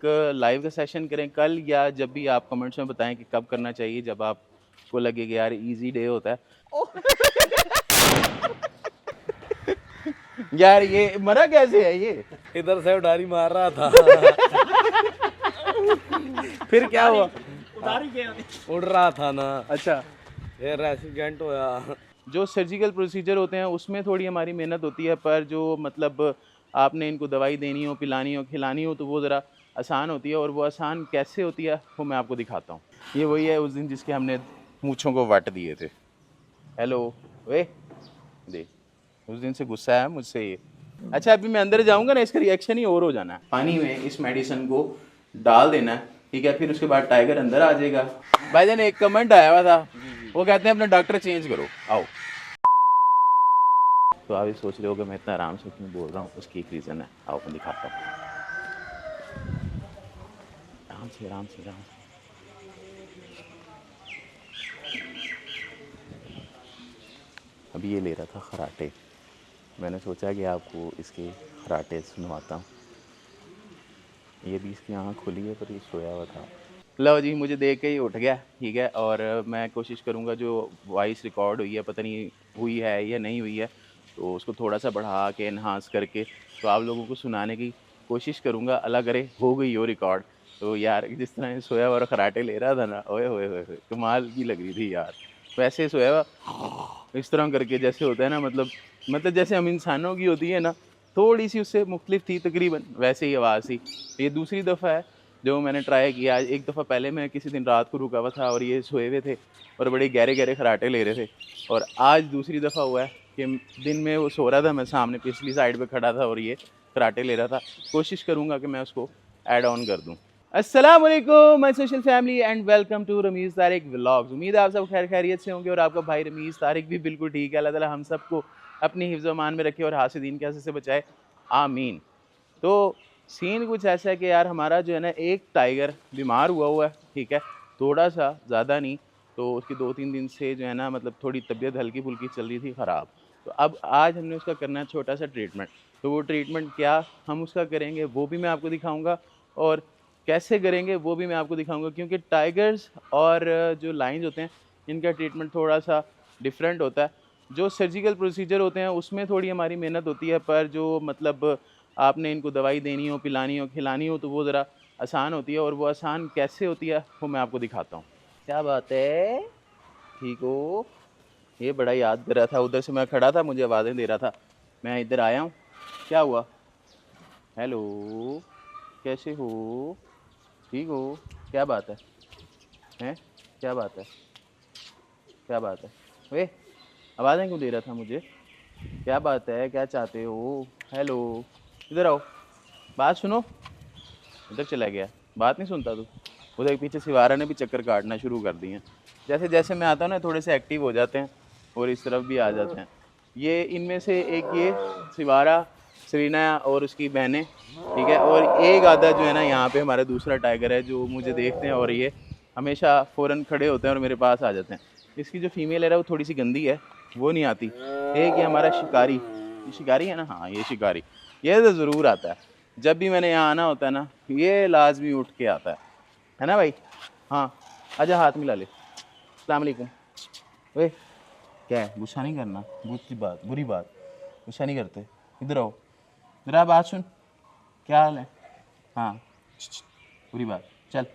Live का session करें कल, या जब भी आप कमेंट्स में बताएं कि कब करना चाहिए, जब आपको लगे कि यार इजी डे होता है। यार ये मरा कैसे है ये? इधर से उडारी मार रहा था। फिर क्या हुआ? उड़ रहा था ना, अच्छा, फिर एक्सीडेंट होया। जो सर्जिकल प्रोसीजर होते हैं उसमें थोड़ी हमारी मेहनत होती है, पर जो मतलब आपने इनको दवाई देनी हो, पिलानी हो, खिलानी हो, तो वो ज़रा आसान होती है। और वो आसान कैसे होती है वो मैं आपको दिखाता हूँ। ये वही है उस दिन जिसके हमने मूँछों को वट दिए थे। हेलो वे, देख उस दिन से गुस्सा है मुझसे ये। अच्छा, अभी मैं अंदर जाऊंगा ना, इसका रिएक्शन ही और हो जाना है। पानी में इस मेडिसिन को डाल देना है, ठीक है? फिर उसके बाद टाइगर अंदर आ जाएगा। भाईजान एक कमेंट आया हुआ था, वो कहते हैं अपना डॉक्टर चेंज करो, आओ। तो आप ये सोच रहे हो कि मैं इतना आराम से क्यों बोल रहा हूँ, उसकी एक रीज़न है, आओ मैं दिखाता हूँ। आराम से आराम से आराम से। अभी ये ले रहा था खराटे, मैंने सोचा कि आपको इसके खराटे सुनवाता हूँ। ये भी इसकी आँख खुली है पर ये सोया हुआ था। लो जी, मुझे देख के ही उठ गया, ठीक है? और मैं कोशिश करूँगा जो वॉइस रिकॉर्ड हुई है, पता नहीं हुई है या नहीं हुई है, तो उसको थोड़ा सा बढ़ा के एनहांस करके तो आप लोगों को सुनाने की कोशिश करूँगा। अल्लाह करे हो गई हो रिकॉर्ड। तो यार जिस तरह ये सोया हुआ और खराटे ले रहा था ना, ओए होए होए होए, कमाल की लग रही थी यार। वैसे सोया हुआ इस तरह करके जैसे होता है ना, मतलब जैसे हम इंसानों की होती है ना, थोड़ी सी उससे मुख्तलिफ थी तकरीबन, वैसे ही आवाज़ थी। ये दूसरी दफ़ा है जो मैंने ट्राई किया। एक दफ़ा पहले मैं किसी दिन रात को रुका हुआ था और ये सोए हुए थे और बड़े गहरे गहरे खराटे ले रहे थे। और आज दूसरी दफ़ा हुआ है कि दिन में वो सो रहा था, मैं सामने पिछली साइड पे खड़ा था और ये खराटे ले रहा था। कोशिश करूँगा कि मैं उसको ऐड ऑन कर दूँ। अस्सलाम वालेकुम my social family and welcome to Rameez Tariq vlogs. उम्मीद है आप सब खैर खैरियत से होंगे और आपका भाई रमीज़ तारिक भी बिल्कुल ठीक है। अल्लाह ताला हम सबको अपनी हिफ्ज़ अमान में रखे और हासिदीन के हसद से बचाए, आमीन। तो सीन कुछ ऐसा है कि यार हमारा जो है ना, एक टाइगर बीमार हुआ है, ठीक है? थोड़ा सा, ज़्यादा नहीं। तो उसकी 2-3 दिन से जो है ना, मतलब थोड़ी तबीयत हल्की-फुल्की चल रही थी ख़राब। तो अब आज हमने उसका करना है छोटा सा ट्रीटमेंट। तो वो ट्रीटमेंट क्या हम उसका करेंगे वो भी मैं आपको दिखाऊँगा, और कैसे करेंगे वो भी मैं आपको दिखाऊँगा, क्योंकि टाइगर्स और जो लायंस होते हैं इनका ट्रीटमेंट थोड़ा-सा डिफरेंट होता है। जो सर्जिकल प्रोसीजर होते हैं उसमें थोड़ी हमारी मेहनत होती है, पर जो मतलब आपने इनको दवाई देनी हो, पिलानी हो, खिलानी हो, तो वो ज़रा आसान होती है। और वो आसान कैसे होती है वो मैं आपको दिखाता हूँ। क्या बात है? ठीक हो? ये बड़ा याद कर रहा था, उधर से मैं खड़ा था, मुझे आवाज़ें दे रहा था, मैं इधर आया हूँ। क्या हुआ? हेलो, कैसे हो? ठीक हो? क्या बात है? हैं? क्या बात है? क्या बात है? वे, आवाज़ें क्यों दे रहा था मुझे? क्या बात है? क्या चाहते हो? हेलो, इधर आओ, बात सुनो। इधर चला गया, बात नहीं सुनता तू? उधर पीछे सिवारा ने भी चक्कर काटना शुरू कर दिए हैं। जैसे जैसे मैं आता हूँ ना, थोड़े से एक्टिव हो जाते हैं और इस तरफ भी आ जाते हैं। ये इनमें से एक ये सिवारा, सरीना और उसकी बहनें, ठीक है? और एक आधा जो है ना, यहाँ पे हमारा दूसरा टाइगर है जो मुझे देखते हैं और ये हमेशा फ़ौरन खड़े होते हैं और मेरे पास आ जाते हैं। इसकी जो फीमेल है वो थोड़ी सी गंदी है, वो नहीं आती। एक ये हमारा शिकारी, ये शिकारी है ना? हाँ ये शिकारी, ये तो ज़रूर आता है। जब भी मैंने यहाँ आना होता है ना, ये लाजमी उठ के आता है ना भाई? हाँ, आजा हाथ मिला ले। अस्सलाम वालेकुम। ओए, क्या है? गुस्सा नहीं करना, बुरी बात, गुस्सा नहीं करते। इधर आओ, मेरा बात सुन। क्या हाल है? हाँ, बुरी बात, चल।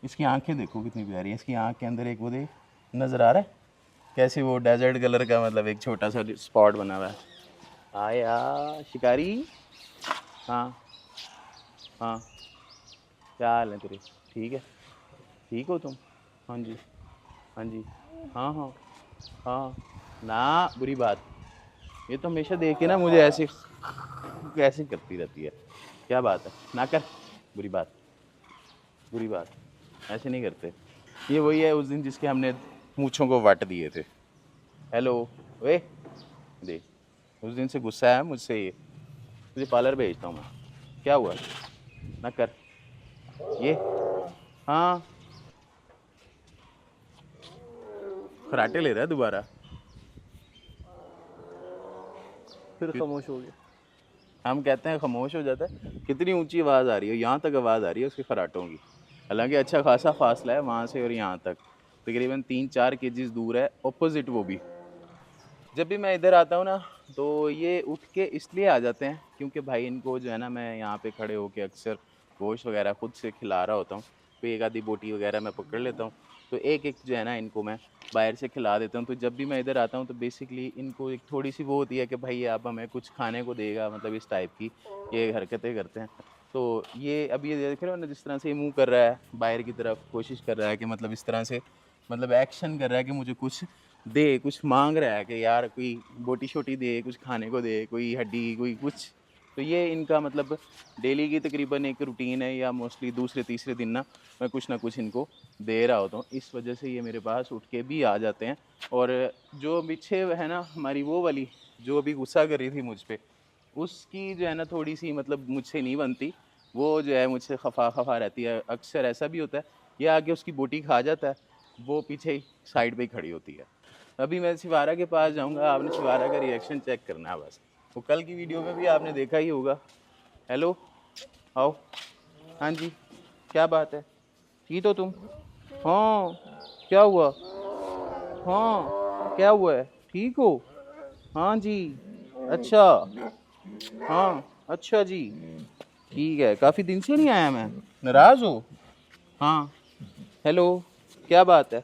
इसकी आंखें देखो कितनी प्यारी है। इसकी आंख के अंदर एक वो देख, नज़र आ रहा है कैसे वो डेजर्ट कलर का, मतलब एक छोटा सा स्पॉट बना हुआ है। आया शिकारी। हाँ हाँ, क्या हाल है तेरे? ठीक है? ठीक हो तुम? हाँ जी, हाँ जी, हाँ हाँ हाँ। ना, बुरी बात, ये तो हमेशा देख के ना मुझे ऐसे कैसे करती रहती है। क्या बात है? ना कर, बुरी बात, बुरी बात, ऐसे नहीं करते। ये वही है उस दिन जिसके हमने मूँछों को वट दिए थे। हेलो वे, देख उस दिन से गुस्सा है मुझसे ये। तुझे पार्लर भेजता हूँ मैं। क्या हुआ? ना कर ये। हाँ, खराटे ले रहा है दोबारा। फिर खामोश हो गया। हम कहते हैं खामोश हो जाता है। कितनी ऊंची आवाज़ आ रही है, यहाँ तक आवाज़ आ रही है उसके खराटों की। हालांकि अच्छा खासा फासला है वहाँ से और यहाँ तक, तकरीबन 3-4 केजीज दूर है, ऑपोजिट वो भी। जब भी मैं इधर आता हूँ ना तो ये उठ के इसलिए आ जाते हैं क्योंकि भाई इनको जो है ना मैं यहाँ पे खड़े होके अक्सर गोश्त वगैरह खुद से खिला रहा होता हूँ, तो एक आधी बोटी वगैरह मैं पकड़ लेता हूँ, तो एक एक जो है ना इनको मैं बाहर से खिला देता हूँ। तो जब भी मैं इधर आता हूँ तो बेसिकली इनको एक थोड़ी सी वो होती है कि भाई अब हमें कुछ खाने को देगा, मतलब इस टाइप की ये हरकतें करते हैं। तो ये अब ये देख रहे हो ना जिस तरह से ये मुँह कर रहा है बाहर की तरफ, कोशिश कर रहा है कि मतलब इस तरह से मतलब एक्शन कर रहा है कि मुझे कुछ दे, कुछ मांग रहा है कि यार कोई बोटी शोटी दे, कुछ खाने को दे, कोई हड्डी कोई कुछ। तो ये इनका मतलब डेली की तकरीबन एक रूटीन है, या मोस्टली दूसरे तीसरे दिन ना मैं कुछ ना कुछ इनको दे रहा होता हूँ। इस वजह से ये मेरे पास उठ के भी आ जाते हैं। और जो पीछे है ना हमारी वो वाली जो अभी गुस्सा कर रही थी मुझ पर, उसकी जो है ना थोड़ी सी मतलब मुझसे नहीं बनती, वो जो है मुझसे खफा खफा रहती है। अक्सर ऐसा भी होता है ये आके उसकी बोटी खा जाता है, वो पीछे ही साइड पे ही खड़ी होती है। अभी मैं शिवारा के पास जाऊंगा, आपने शिवारा का रिएक्शन चेक करना है बस। वो कल की वीडियो में भी आपने देखा ही होगा। हेलो, आओ। हाँ जी, क्या बात है? ठीक तो तुम? हाँ, क्या हुआ? हाँ, क्या हुआ है? ठीक हो? हाँ जी, अच्छा। हाँ, अच्छा जी, ठीक है। काफ़ी दिन से नहीं आया मैं, नाराज़ हो? हाँ, हेलो, क्या बात है?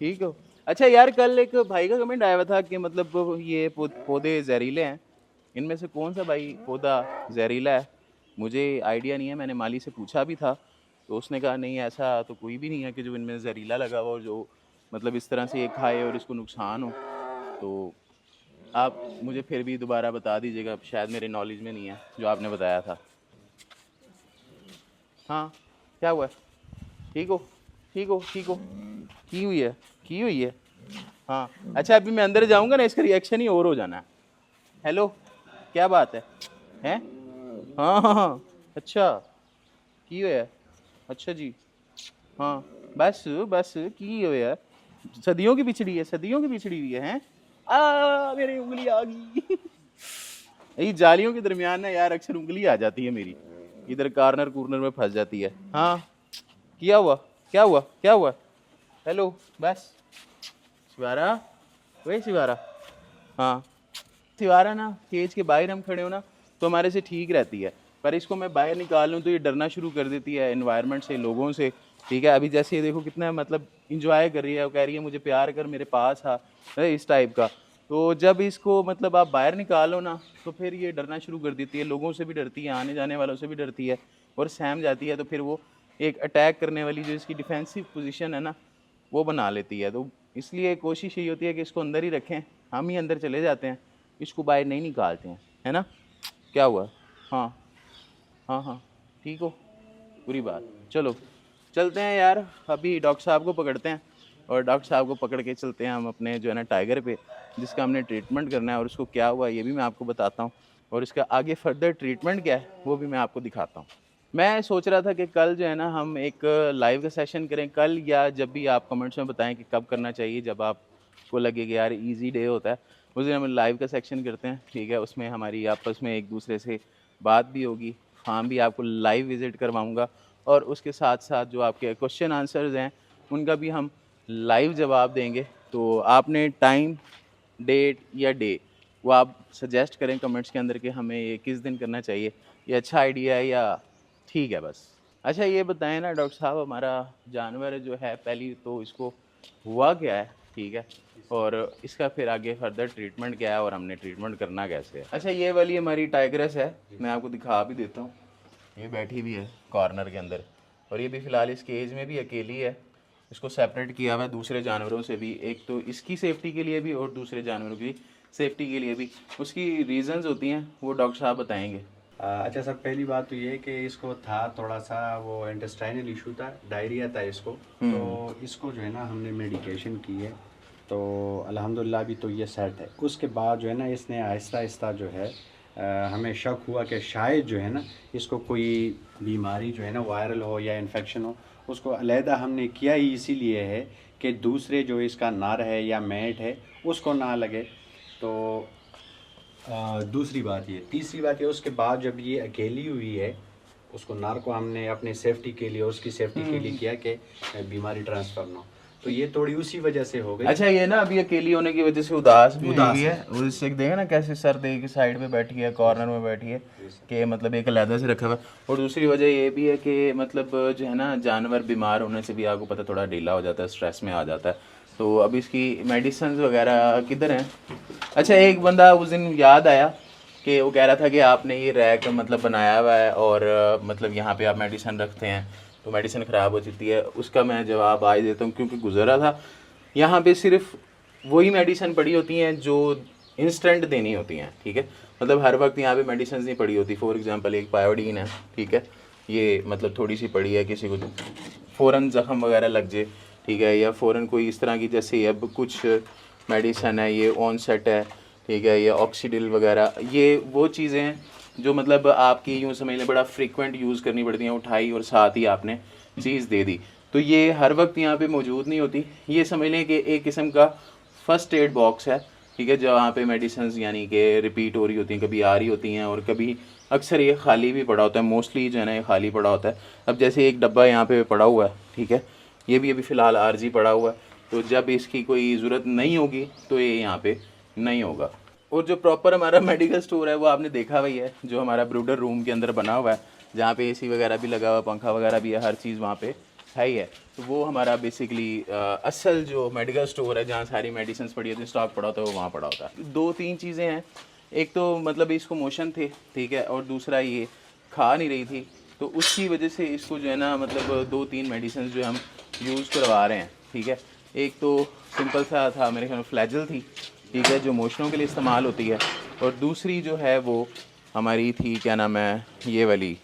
ठीक हो? अच्छा यार, कल एक भाई का कमेंट आया हुआ था कि मतलब ये पौधे जहरीले हैं। इनमें से कौन सा भाई पौधा जहरीला है? मुझे आइडिया नहीं है, मैंने माली से पूछा भी था, तो उसने कहा नहीं ऐसा तो कोई भी नहीं है कि जो इनमें जहरीला लगा हुआ और जो मतलब इस तरह से ये खाए और इसको नुकसान हो। तो आप मुझे फिर भी दोबारा बता दीजिएगा, शायद मेरे नॉलेज में नहीं है जो आपने बताया था। हाँ, क्या हुआ है? ठीक हो? ठीक हो? ठीक हो? की हुई है? की हुई है? हाँ, अच्छा अभी मैं अंदर जाऊंगा ना, इसका रिएक्शन ही और हो जाना है। हेलो, क्या बात है? हैं? हाँ हाँ हाँ, अच्छा की हुआ है? अच्छा जी, हाँ, बस बस की हुआ है। सदियों की बिछड़ी है, सदियों की बिछड़ी हुई है। हैं? मेरी उंगली आ गई। ये जालियों के दरमियान ना यार अक्सर उंगली आ जाती है मेरी, इधर कार्नर कूर्नर में फंस जाती है। हाँ, किया हुआ? क्या हुआ? क्या हुआ? हेलो, बस शिवारा, वही शिवारा। हाँ, शिवारा ना केज के बाहर हम खड़े हो ना तो हमारे से ठीक रहती है, पर इसको मैं बाहर निकाल लूँ तो ये डरना शुरू कर देती है एनवायरनमेंट से, लोगों से। ठीक है, अभी जैसे ये देखो कितना मतलब इंजॉय कर रही है, वो कह रही है मुझे प्यार कर, मेरे पास आ, इस टाइप का। तो जब इसको मतलब आप बाहर निकालो ना तो फिर ये डरना शुरू कर देती है, लोगों से भी डरती है, आने जाने वालों से भी डरती है, और सहम जाती है। तो फिर वो एक अटैक करने वाली जो इसकी डिफेंसिव पोजीशन है ना वो बना लेती है। तो इसलिए कोशिश यही होती है कि इसको अंदर ही रखें, हम ही अंदर चले जाते हैं, इसको बाहर नहीं निकालते हैं, है ना? क्या हुआ? हाँ हाँ हाँ, ठीक हो? बुरी बात, चलो चलते हैं यार, अभी डॉक्टर साहब को पकड़ते हैं और डॉक्टर साहब को पकड़ के चलते हैं हम अपने जो है ना टाइगर पे, जिसका हमने ट्रीटमेंट करना है, और उसको क्या हुआ ये भी मैं आपको बताता हूँ, और इसका आगे फर्दर ट्रीटमेंट क्या है वो भी मैं आपको दिखाता हूँ। मैं सोच रहा था कि कल जो है ना हम एक लाइव का सेशन करें, कल या जब भी आप कमेंट्स में बताएं कि कब करना चाहिए, जब आपको लगे कि यार इजी डे होता है उस दिन हम लाइव का सेक्शन करते हैं। ठीक है, उसमें हमारी आपस में एक दूसरे से बात भी होगी, हाँ भी आपको लाइव विज़िट करवाऊँगा, और उसके साथ साथ जो आपके क्वेश्चन आंसर्स हैं उनका भी हम लाइव जवाब देंगे। तो आपने टाइम, डेट या डे वो आप सजेस्ट करें कमेंट्स के अंदर कि हमें ये किस दिन करना चाहिए, ये अच्छा आइडिया है या ठीक है बस। अच्छा ये बताएं ना डॉक्टर साहब, हमारा जानवर जो है पहली तो इसको हुआ क्या है? ठीक है, और इसका फिर आगे फर्दर ट्रीटमेंट क्या है और हमने ट्रीटमेंट करना कैसे है? अच्छा ये वाली हमारी टाइग्रेस है, मैं आपको दिखा भी देता हूँ, ये बैठी भी है कॉर्नर के अंदर, और ये भी फ़िलहाल इस केज में भी अकेली है। इसको सेपरेट किया हुआ है दूसरे जानवरों से भी, एक तो इसकी सेफ्टी के लिए भी और दूसरे जानवरों की सेफ्टी के लिए भी। उसकी रीज़न्स होती हैं वो डॉक्टर साहब बताएंगे। अच्छा सर, पहली बात तो ये है कि इसको था थोड़ा सा वो इंटेस्टाइनल इशू था, डायरिया था इसको, तो इसको जो है ना हमने मेडिकेशन की है, तो अल्हम्दुलिल्लाह अभी तो ये सेट है। उसके बाद जो है ना इसने आहिस्ता आहिस्ता जो है हमें शक हुआ कि शायद जो है ना इसको कोई बीमारी जो है ना वायरल हो या इन्फेक्शन हो। उसको अलहदा हमने किया ही इसीलिए है कि दूसरे जो इसका नर है या मेट है उसको ना लगे। तो दूसरी बात ये, तीसरी बात ये, उसके बाद जब ये अकेली हुई है, उसको नार्को हमने अपने सेफ्टी के लिए, उसकी सेफ्टी के लिए किया कि बीमारी ट्रांसफर ना हो, तो ये थोड़ी उसी वजह से हो गई। अच्छा, ये ना अभी अकेली होने की वजह से उदास भी हुई है, और इससे देखें ना कैसे सर दे के साइड पे बैठी है, कॉर्नर में बैठी है, कि मतलब एक अलहदा से रखा हुआ है। और दूसरी वजह ये भी है कि मतलब जो है ना, जानवर बीमार होने से भी आपको पता थोड़ा ढीला हो जाता है, स्ट्रेस में आ जाता है। तो अब इसकी मेडिसिन वगैरह किधर हैं? अच्छा, एक बंदा उस दिन याद आया कि वो कह रहा था कि आपने ये रैक मतलब बनाया हुआ है और मतलब यहाँ पे आप मेडिसिन रखते हैं तो मेडिसिन ख़राब हो जाती है। उसका मैं जवाब आज देता हूँ, क्योंकि गुजरा था। यहाँ पे सिर्फ वही मेडिसिन पड़ी होती हैं जो इंस्टेंट देनी होती हैं, ठीक है। मतलब हर वक्त यहाँ पे मेडिसिन नहीं पड़ी होती। फॉर एग्जांपल एक पायोडीन है, ठीक है, ये मतलब थोड़ी सी पड़ी है, किसी को फ़ौरन ज़ख़म वगैरह लग जाए, ठीक है, या फ़ौरन कोई इस तरह की, जैसे अब कुछ मेडिसिन है, ये ऑनसेट है, ठीक है, ये ऑक्सीडिल वगैरह, ये वो चीज़ें हैं जो मतलब आपकी यूँ समझ लें बड़ा फ्रीक्वेंट यूज़ करनी पड़ती हैं, उठाई और साथ ही आपने चीज़ दे दी। तो ये हर वक्त यहाँ पे मौजूद नहीं होती। ये समझ लें कि एक किस्म का फ़र्स्ट एड बॉक्स है, ठीक है, जहाँ पे मेडिसिन यानी कि रिपीट हो रही होती हैं, कभी आ रही होती हैं और कभी अक्सर ये खाली भी पड़ा होता है। मोस्टली जो है ना ये खाली पड़ा होता है। अब जैसे एक डब्बा यहाँ पे पड़ा हुआ है, ठीक है, ये भी अभी फ़िलहाल आरजी पड़ा हुआ है, तो जब इसकी कोई ज़रूरत नहीं होगी तो ये यहाँ पे नहीं होगा। और जो प्रॉपर हमारा मेडिकल स्टोर है वो आपने देखा हुआ ही है, जो हमारा ब्रूडर रूम के अंदर बना हुआ है, जहाँ पे एसी वगैरह भी लगा हुआ, पंखा वगैरह भी है, हर चीज़ वहाँ पे है ही है। तो वो हमारा बेसिकली असल जो मेडिकल स्टोर है, जहाँ सारी मेडिसिन पड़ी होती है, स्टॉक पड़ा होता है, वो वहाँ पड़ा होता है। 2-3 चीज़ें हैं। एक तो मतलब इसको मोशन थे, ठीक है, और दूसरा ये खा नहीं रही थी, तो उसकी वजह से इसको जो है ना मतलब 2-3 मेडिसिन जो हम यूज़ करवा रहे हैं, ठीक है। एक तो सिंपल सा था, मेरे ख्याल में फ्लैजल थी, ठीक है, जो मोशनों के लिए इस्तेमाल होती है, और दूसरी जो है वो हमारी थी, क्या नाम है, ये वाली,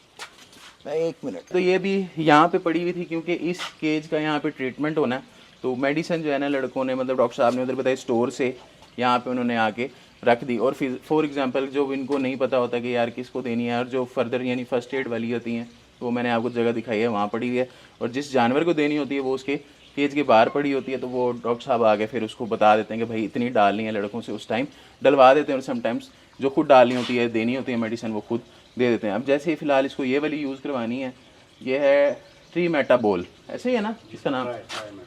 1 मिनट, तो ये भी यहाँ पे पड़ी हुई थी, क्योंकि इस केज का यहाँ पे ट्रीटमेंट होना है। तो मेडिसिन जो है ना लड़कों ने, मतलब डॉक्टर साहब ने उधर बताया स्टोर से, यहाँ पे उन्होंने आके रख दी। और फिर फॉर एग्जांपल जो इनको नहीं पता होता कि यार किसको देनी है, और जो फर्दर यानी फर्स्ट एड वाली होती हैं, वो मैंने आपको जगह दिखाई है, वहाँ पड़ी हुई है। और जिस जानवर को देनी होती है वो उसके केज के बाहर पड़ी होती है, तो वो डॉक्टर साहब आके फिर उसको बता देते हैं कि भाई इतनी डालनी है, लड़कों से उस टाइम डलवा देते हैं। और समटाइम्स जो खुद डालनी होती है, देनी होती है मेडिसिन, वो खुद दे देते हैं। अब जैसे फ़िलहाल इसको ये वाली यूज़ करवानी है, ये है ट्रीमेटाबोल, ऐसे ही है ना इसका नाम,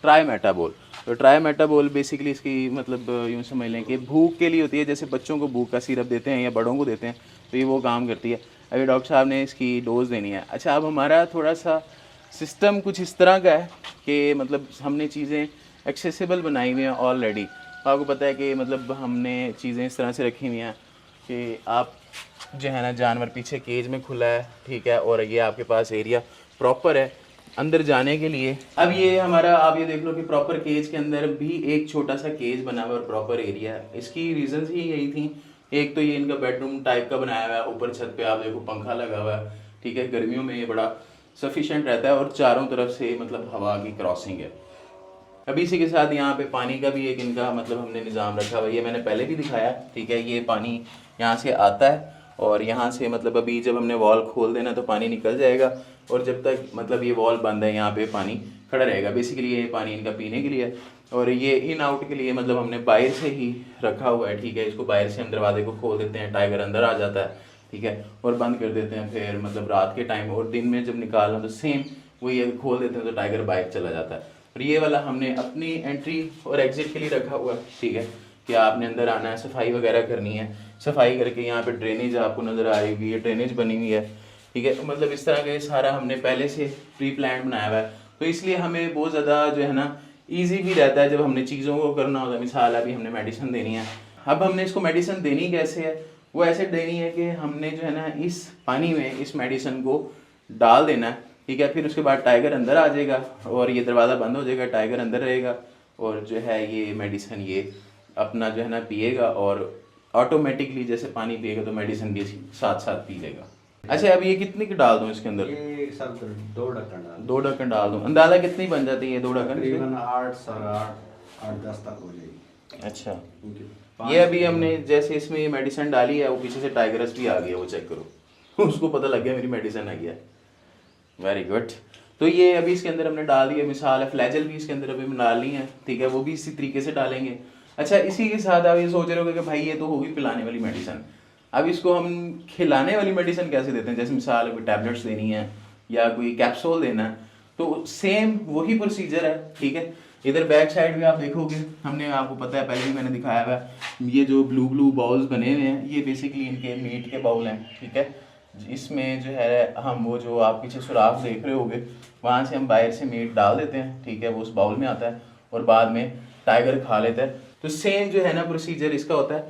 ट्राईमेटाबोल। तो ट्राईमेटाबोल बेसिकली इसकी मतलब यूँ समझ लें कि भूख के लिए होती है, जैसे बच्चों को भूख का सिरप देते हैं या बड़ों को देते हैं, तो ये वो काम करती है। अभी डॉक्टर साहब ने इसकी डोज़ देनी है। अच्छा, अब हमारा थोड़ा सा सिस्टम कुछ इस तरह का है कि मतलब हमने चीज़ें एक्सेसिबल बनाई हुई हैं ऑलरेडी। आपको पता है कि मतलब हमने चीज़ें इस तरह से रखी हुई हैं कि आप जो है ना, जानवर पीछे केज में खुला है, ठीक है, और ये आपके पास एरिया प्रॉपर है अंदर जाने के लिए। अब ये हमारा, आप ये देख लो कि प्रॉपर केज के अंदर भी एक छोटा सा केज बना हुआ है और प्रॉपर एरिया है। इसकी रीजंस ही यही थी। एक तो ये इनका बेडरूम टाइप का बनाया हुआ है, ऊपर छत पे आप देखो पंखा लगा हुआ है, ठीक है, गर्मियों में ये बड़ा सफिशिएंट रहता है, और चारों तरफ से मतलब हवा की क्रॉसिंग है। अभी इसी के साथ यहाँ पे पानी का भी एक इनका मतलब हमने निज़ाम रखा हुआ है, ये मैंने पहले भी दिखाया, ठीक है। ये पानी यहाँ से आता है और यहाँ से मतलब अभी जब हमने वॉल खोल देना तो पानी निकल जाएगा, और जब तक मतलब ये वॉल बंद है यहाँ पे पानी खड़ा रहेगा। बेसिकली ये पानी इनका पीने के लिए है, और ये इन आउट के लिए मतलब हमने बाहर से ही रखा हुआ है, ठीक है। इसको बाहर से हम दरवाजे को खोल देते हैं, टाइगर अंदर आ जाता है, ठीक है, और बंद कर देते हैं फिर मतलब रात के टाइम, और दिन में जब निकालना तो सेम वही है, खोल देते हैं तो टाइगर बाहर चला जाता है। और ये वाला हमने अपनी एंट्री और एग्जिट के लिए रखा हुआ है, ठीक है, कि आपने अंदर आना है, सफाई वगैरह करनी है, सफाई करके यहाँ पे ड्रेनेज आपको नज़र आ रही होगी, ये ड्रेनेज बनी हुई है, ठीक है। तो मतलब इस तरह का सारा हमने पहले से प्री प्लान बनाया हुआ है, तो इसलिए हमें बहुत ज़्यादा जो है ना ईजी भी रहता है जब हमने चीज़ों को करना होता है। मिसाल अभी हमने मेडिसिन देनी है, अब हमने इसको मेडिसिन देनी कैसे है, वो ऐसे देनी है कि हमने जो है ना इस पानी में इस मेडिसिन को डाल देना है, ठीक है। फिर उसके बाद टाइगर अंदर आ जाएगा और ये दरवाज़ा बंद हो जाएगा, टाइगर अंदर रहेगा, और जो है ये मेडिसिन ये अपना जो है ना पिएगा, और ऑटोमेटिकली जैसे पानी पिएगा तो मेडिसिन भी साथ साथ पी लेगा। अच्छा, अब ये कितनी की डाल दूँ इसके अंदर? ये सब 2 ढक्कन डाल, 2 ढक्कन डाल दूँ। अंदाज़ा कितनी बन जाती है ये 2 ढक्कन? तकरीबन 8, 8:10 तक हो जाएगी। अच्छा, ये अभी हमने जैसे इसमें ये मेडिसिन डाली है, वो पीछे से टाइगरस भी आ गया, वो चेक करो उसको पता लग गया मेरी मेडिसिन आ गया। Very good. तो ये अभी इसके अंदर हमने डाल दिया। मिसाल है फ्लैजल भी इसके अंदर अभी डालनी है, ठीक है, वो भी इसी तरीके से डालेंगे। अच्छा, इसी के साथ आप ये सोच रहे हो कि भाई ये तो होगी पिलाने वाली मेडिसिन। अब इसको हम खिलाने वाली मेडिसिन कैसे देते हैं, जैसे मिसाल कोई टैबलेट्स देनी है या कोई कैप्सूल देना है, तो सेम वही प्रोसीजर है, ठीक है। इधर बैक साइड में आप देखोगे, हमने आपको पता है पहले भी मैंने दिखाया हुआ है, ये जो ब्लू ब्लू बाउल्स बने हुए हैं ये बेसिकली इनके मीट के बाउल हैं, ठीक है। इसमें जो है हम वो जो आप पीछे सुराख देख रहे होगे वहाँ से हम बाहर से मीट डाल देते हैं, ठीक है, वो उस बाउल में आता है और बाद में टाइगर खा लेता है। तो सेम जो है ना प्रोसीजर इसका होता है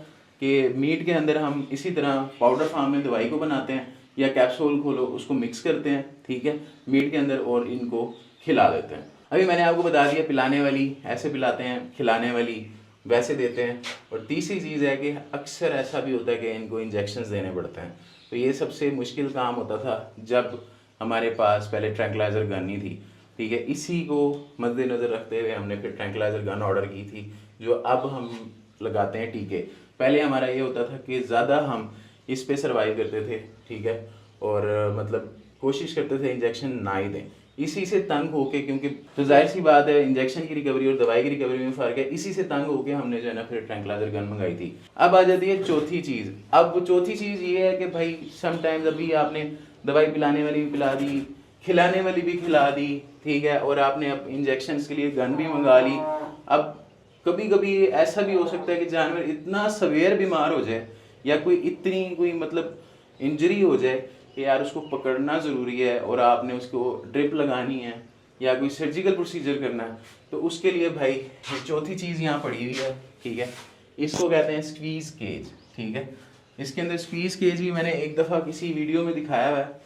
कि मीट के अंदर हम इसी तरह पाउडर फॉर्म में दवाई को बनाते हैं या कैप्सूल खोलो उसको मिक्स करते हैं, ठीक है, मीट के अंदर और इनको खिला देते हैं। अभी मैंने आपको बता दिया पिलाने वाली ऐसे पिलाते हैं, खिलाने वाली वैसे देते हैं, और तीसरी चीज़ है कि अक्सर ऐसा भी होता है कि इनको इंजेक्शंस देने पड़ते हैं। तो ये सबसे मुश्किल काम होता था जब हमारे पास पहले ट्रैंक्विलाइज़र गन नहीं थी, ठीक है। इसी को मद्देनज़र रखते हुए हमने फिर ट्रैंक्विलाइज़र गन ऑर्डर की थी, जो अब हम लगाते हैं टीके। पहले हमारा ये होता था कि ज़्यादा हम इस पे सर्वाइव करते थे, ठीक है, और मतलब कोशिश करते थे इंजेक्शन ना ही दें, इसी से तंग होके, क्योंकि तो जाहिर सी बात है इंजेक्शन की रिकवरी और दवाई की रिकवरी में फ़र्क है, इसी से तंग होके हमने जो है ना फिर ट्रैंक्विलाइज़र गन मंगाई थी। अब आ जाती है चौथी चीज़। अब चौथी चीज़ ये है कि भाई समटाइम्स अभी आपने दवाई पिलाने वाली भी पिला दी, खिलाने वाली भी खिला दी, ठीक है, और आपने अब इंजेक्शन के लिए गन भी मंगा ली। अब कभी कभी ऐसा भी हो सकता है कि जानवर इतना सवेयर बीमार हो जाए या कोई मतलब इंजरी हो जाए कि यार उसको पकड़ना ज़रूरी है और आपने उसको ड्रिप लगानी है या कोई सर्जिकल प्रोसीजर करना है, तो उसके लिए भाई चौथी चीज़ यहाँ पड़ी हुई है, ठीक है, इसको कहते हैं स्क्वीज़ केज, ठीक है। इसके अंदर स्क्वीज़ केज भी मैंने एक दफ़ा किसी वीडियो में दिखाया हुआ है।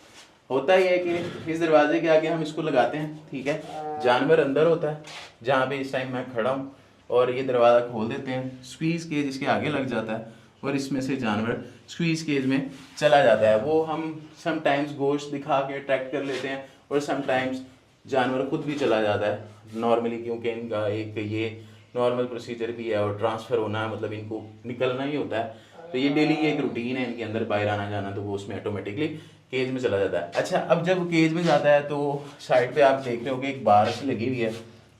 होता ही है कि इस दरवाजे के आगे हम इसको लगाते हैं, ठीक है, जानवर अंदर होता है जहाँ पे इस टाइम मैं खड़ा हूँ, और ये दरवाज़ा खोल देते हैं, स्क्वीज़ केज इसके आगे लग जाता है और इसमें से जानवर स्क्वीज़ केज में चला जाता है। वो हम समटाइम्स गोश्त दिखा के अट्रैक्ट कर लेते हैं और समटाइम्स जानवर खुद भी चला जाता है नॉर्मली, क्योंकि इनका एक ये नॉर्मल प्रोसीजर भी है और ट्रांसफ़र होना है, मतलब इनको निकलना ही होता है। तो ये डेली की एक रूटीन है इनके अंदर बाहर आना जाना, तो वो उसमें ऑटोमेटिकली केज में चला जाता है। अच्छा, अब जब केज में जाता है तो साइड पे आप देख रहे हो कि एक बार से लगी हुई है,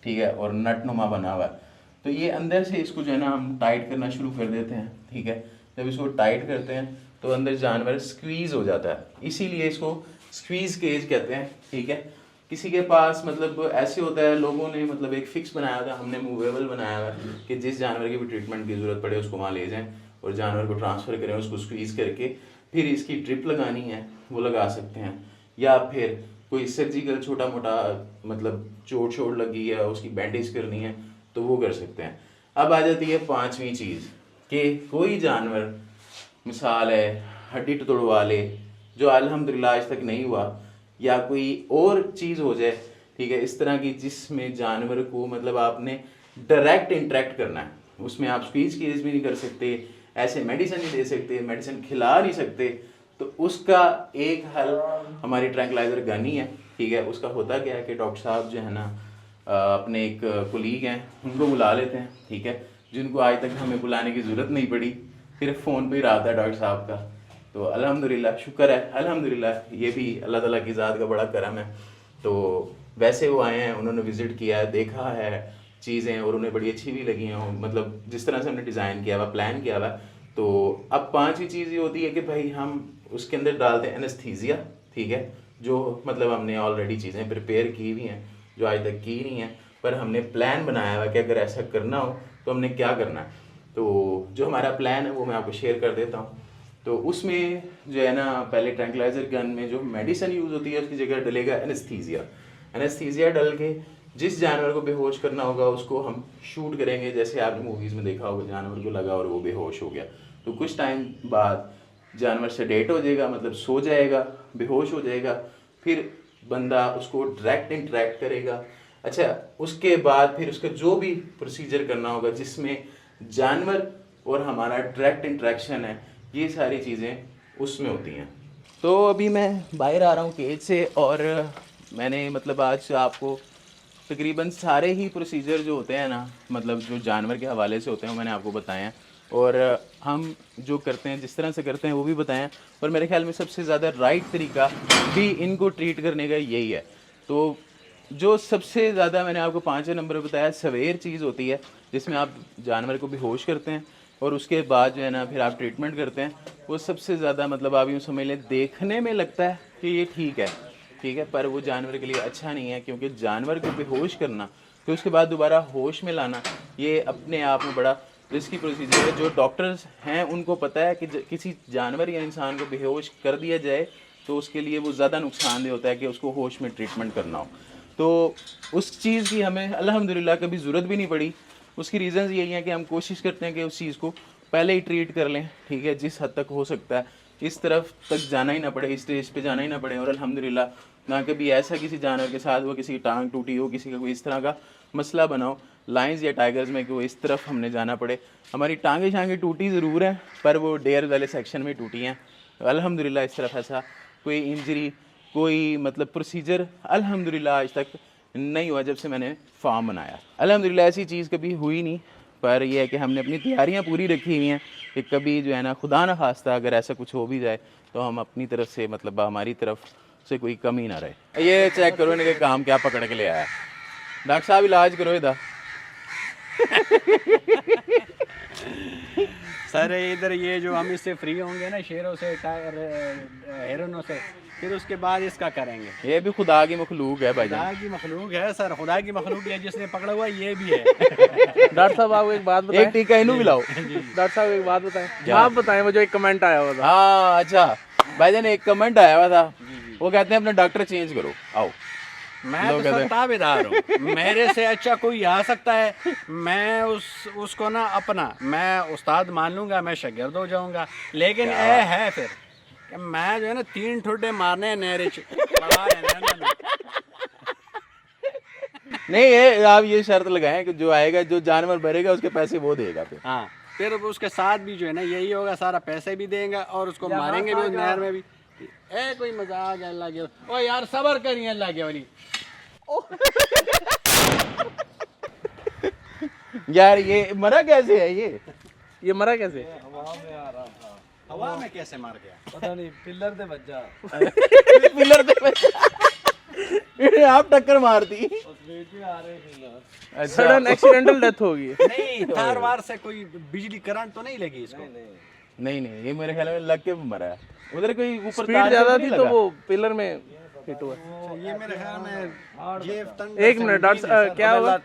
ठीक है, और नट नुमा बना हुआ है। तो ये अंदर से इसको जो है ना हम टाइट करना शुरू कर देते हैं, ठीक है। जब इसको टाइट करते हैं तो अंदर जानवर स्क्वीज़ हो जाता है, इसीलिए इसको स्क्वीज़ केज कहते हैं, ठीक है। किसी के पास मतलब ऐसे होता है, लोगों ने मतलब एक फ़िक्स बनाया था, हमने मूवेबल बनाया हुआ है कि जिस जानवर की भी ट्रीटमेंट की ज़रूरत पड़े उसको वहाँ ले जाएं और जानवर को ट्रांसफ़र करें, उसको स्क्वीज़ करके फिर इसकी ड्रिप लगानी है वो लगा सकते हैं, या फिर कोई सर्जिकल छोटा मोटा मतलब चोट लगी है उसकी बैंडेज करनी है तो वो कर सकते हैं। अब आ जाती है पांचवी चीज़ कि कोई जानवर मिसाल है हड्डी तोड़वा ले, जो अल्हम्दुलिल्लाह आज तक नहीं हुआ, या कोई और चीज़ हो जाए, ठीक है, इस तरह की जिसमें जानवर को मतलब आपने डायरेक्ट इंटरेक्ट करना है, उसमें आप स्पीच केज भी नहीं कर सकते, ऐसे मेडिसिन नहीं दे सकते, मेडिसिन खिला नहीं सकते, तो उसका एक हल हमारी ट्रैंक्विलाइज़र गन ही है, ठीक है। उसका होता क्या है कि डॉक्टर साहब जो है ना अपने एक कोलीग हैं उनको बुला लेते हैं, ठीक है, जिनको आज तक हमें बुलाने की ज़रूरत नहीं पड़ी, सिर्फ फ़ोन पे ही रहा था डॉक्टर साहब का। तो अल्हम्दुलिल्लाह, शुक्र है अल्हम्दुलिल्लाह, ये भी अल्लाह ताला की ज़ात का बड़ा करम है। तो वैसे वो आए हैं, उन्होंने विज़िट किया है, देखा है चीज़ें और उन्हें बड़ी अच्छी भी लगी हैं, मतलब जिस तरह से हमने डिज़ाइन किया हुआ, प्लान किया हुआ। तो अब पांचवी चीज़ ये होती है कि भाई हम उसके अंदर डालते हैं एनेस्थीसिया, ठीक है, जो मतलब हमने ऑलरेडी चीज़ें प्रिपेयर की हुई हैं जो आज तक की नहीं है, पर हमने प्लान बनाया हुआ कि अगर ऐसा करना हो तो हमने क्या करना है। तो जो हमारा प्लान है वो मैं आपको शेयर कर देता हूँ। तो उसमें जो है ना पहले ट्रैंक्विलाइज़र गन में जो मेडिसिन यूज़ होती है उसकी जगह डलेगा एनेस्थीसिया। एनेस्थीसिया डल के जिस जानवर को बेहोश करना होगा उसको हम शूट करेंगे, जैसे आपने मूवीज़ में देखा होगा जानवर को लगा और वो बेहोश हो गया, तो कुछ टाइम बाद जानवर सेडेट हो जाएगा, मतलब सो जाएगा, बेहोश हो जाएगा, फिर बंदा उसको डायरेक्ट इंटरेक्ट करेगा। अच्छा, उसके बाद फिर उसका जो भी प्रोसीजर करना होगा जिसमें जानवर और हमारा डायरेक्ट इंटरेक्शन है, ये सारी चीज़ें उसमें होती हैं। तो अभी मैं बाहर आ रहा हूँ केज से, और मैंने मतलब आज आपको तकरीबन सारे ही प्रोसीजर जो होते हैं ना, मतलब जो जानवर के हवाले से होते हैं वो मैंने आपको बताए हैं, और हम जो करते हैं जिस तरह से करते हैं वो भी बताएं, और मेरे ख्याल में सबसे ज़्यादा राइट तरीका भी इनको ट्रीट करने का यही है। तो जो सबसे ज़्यादा मैंने आपको 5वें नंबर पर बताया सवेर चीज़ होती है जिसमें आप जानवर को बेहोश करते हैं, और उसके बाद जो है ना फिर आप ट्रीटमेंट करते हैं। वो सबसे ज़्यादा मतलब आप यूँ समझ लें, देखने में लगता है कि ये ठीक है, पर वो जानवर के लिए अच्छा नहीं है, क्योंकि जानवर को बेहोश करना फिर उसके बाद दोबारा होश में लाना ये अपने आप में बड़ा रिस्की प्रोसीजर है। जो डॉक्टर्स हैं उनको पता है कि किसी जानवर या इंसान को बेहोश कर दिया जाए तो उसके लिए वो ज़्यादा नुकसानदेह होता है कि उसको होश में ट्रीटमेंट करना हो। तो उस चीज़ की हमें अल्हम्दुलिल्लाह कभी ज़रूरत भी नहीं पड़ी। उसकी रीज़न्स यही हैं कि हम कोशिश करते हैं कि उस चीज़ को पहले ही ट्रीट कर लें, ठीक है, जिस हद तक हो सकता है, इस तरफ तक जाना ही ना पड़े, इस स्टेज पे जाना ही ना पड़े। और अल्हम्दुलिल्लाह ना कभी ऐसा किसी जानवर के साथ हुआ, किसी की टांग टूटी हो, किसी का कोई इस तरह का मसला बना हो लाइंस या टाइगर्स में कि वो इस तरफ हमने जाना पड़े। हमारी टांगें शांगें टूटी ज़रूर हैं, पर वो डेयर वाले सेक्शन में टूटी हैं। अल्हम्दुलिल्लाह इस तरफ ऐसा कोई इंजरी, कोई मतलब प्रोसीजर अल्हम्दुलिल्लाह आज तक नहीं हुआ जब से मैंने फार्म बनाया। अल्हम्दुलिल्लाह ऐसी चीज़ कभी हुई नहीं, पर यह है कि हमने अपनी तैयारियां पूरी रखी हुई हैं कि कभी जो है ना खुदा न खास्ता अगर ऐसा कुछ हो भी जाए तो हम अपनी तरफ से मतलब हमारी तरफ से कोई कमी ना रहे। ये चेक करो इनके काम क्या पकड़ के ले आया। डॉक्टर साहब इलाज करो इधर। सर इधर ये जो हम इससे फ्री होंगे ना शेरों से, हिरनों से, फिर उसके बाद इसका करेंगे। ये भी खुदा की मखलूक है भाई, खुदा की मखलूक है सर, खुदा की मखलूक है, जिसने पकड़ा हुआ ये भी है। डॉक्टर साहब आपको एक बात बताएं, एक टीका इन्हू मिलाओ। डॉक्टर साहब एक बात बताएं, आप बताएं, मुझे एक कमेंट आया हुआ था। हाँ अच्छा भाईजान, एक कमेंट आया हुआ था, वो कहते हैं अपना डॉक्टर चेंज करो। आओ मैं तो सर ताबेदार हूँ, मेरे से अच्छा कोई आ सकता है। मैं उसको ना अपना मैं उस्ताद मान लूँगा, मैं शागिर्द हो जाऊँगा। लेकिन ये है फिर कि मैं जो है ना 3 ठुड्डे मारने नहरे नहीं, ये आप ये शर्त लगाएं कि जो आएगा, जो जानवर भरेगा उसके पैसे वो देगा फिर। हाँ, फिर उसके साथ भी जो है ना यही होगा, सारा पैसे भी देंगे और उसको मारेंगे भी नहर में भी। ए कोई मजाक है अल्लाह के, ओ यार सबर करिए अल्लाह के वाली। यार ये मरा कैसे है? ये मरा कैसे? हवा में कैसे मार गया पता नहीं, पिलर दे बच्चा पिलर पे आप टक्कर मार दी। सडन एक्सीडेंटल डेथ होगी। नहीं, तार वार से कोई बिजली करंट तो नहीं लगी इसको? नहीं, ये मेरे ख्याल में लग के मरा है। उधर कोई ऊपर स्पीड ज्यादा थी तो वो पिलर में हिट हुआ। ये मेरे ख्याल में जेब एक मिनट डॉक्टर साहब, क्या हुआ?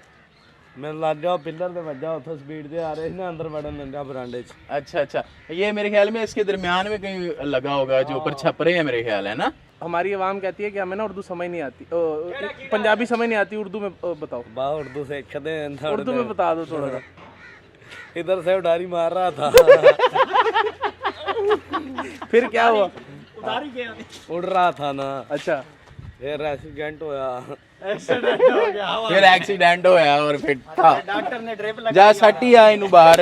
मैं लग गया पिलर दे बच्चा, उधर स्पीड दे आ रहे ना अंदर बड़न लगा बरांडे च। अच्छा, ये मेरे ख्याल में इसके दरमियान में कहीं लगा होगा, जो ऊपर छपरे हैं मेरे ख्याल है ना। हमारी आवाम कहती है कि हमें ना उर्दू समझ नहीं आती, पंजाबी समझ नहीं आती, उर्दू में बताओ। बा उर्दू से खदे उर्दू में बता दो थोड़ा सा। इधर से उडारी मार रहा था। फिर क्या हुआ? उड़ रहा था ना, अच्छा, फिर एक्सीडेंट होया। फिर एक्सीडेंट होया और फिर डॉक्टर ने ड्रिप जा सटी आ इनू बाहर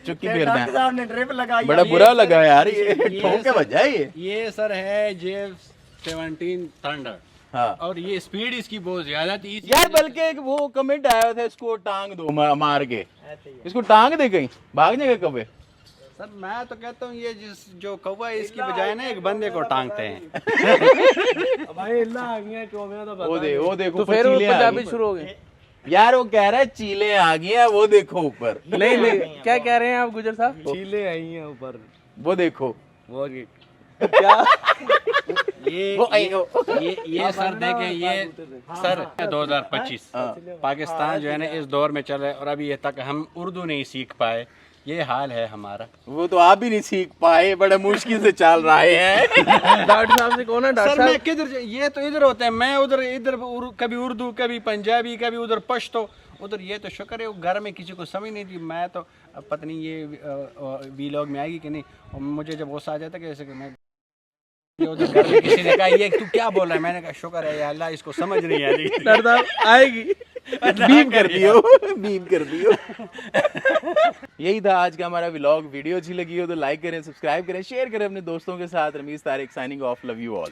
चुक्की फिरदा। साहब ने ड्रिप लगाई। बड़ा बुरा लगा यार, ये ठोक के बजा ये सर है जेब 17 थंडर। हाँ। और ये स्पीड इसकी बहुत ज्यादा थी यार, बल्कि एक वो कमेंट आया था, इसको टांग दो मार के, इसको टांग दे कहीं भाग जाएगा कौवे। सर मैं तो कहता हूँ ये जो कौवा है इसकी बजाय ना एक बंदे को टांगते हैं। भाई इल्ला आ गया कौवे तो वो देखो तो फिर वो पंजाबी शुरू हो गए। यार वो कह रहा है चीले आ गई हैं, वो देखो ऊपर। नहीं, क्या कह रहे हैं आप गुजर साहब? चीले आई हैं ऊपर, वो देखो वो क्या? ये सर देखें, ये सर 2025 पाकिस्तान जो है ना इस दौर में चल रहा है और अभी ये तक हम उर्दू नहीं सीख पाए, ये हाल है हमारा। वो तो आप भी नहीं सीख पाए, बड़े मुश्किल से चल रहे हैं। डॉक्टर साहब से कौन है? डॉक्टर सर मैं साहब किधर, ये तो इधर होते हैं, मैं उधर इधर कभी उर्दू, कभी पंजाबी, कभी उधर पश्तो, उधर। ये तो शुक्र है वो घर में किसी को समझ नहीं थी। मैं तो अब पता नहीं ये वीलॉग में आएगी कि नहीं, और मुझे जब गुस्सा आ जाता है कैसे कि मैं उधर घर में किसी ने कहा ये तू क्या बोल रहा है, मैंने कहा शुक्र है या अल्लाह इसको समझ नहीं आ रही। डॉक्टर साहब आएगी, बीप कर दियो, बीप कर दियो। यही था आज का हमारा व्लॉग। वीडियो अच्छी लगी हो तो लाइक करें, सब्सक्राइब करें, शेयर करें अपने दोस्तों के साथ। Rameez Tariq signing off, love you all.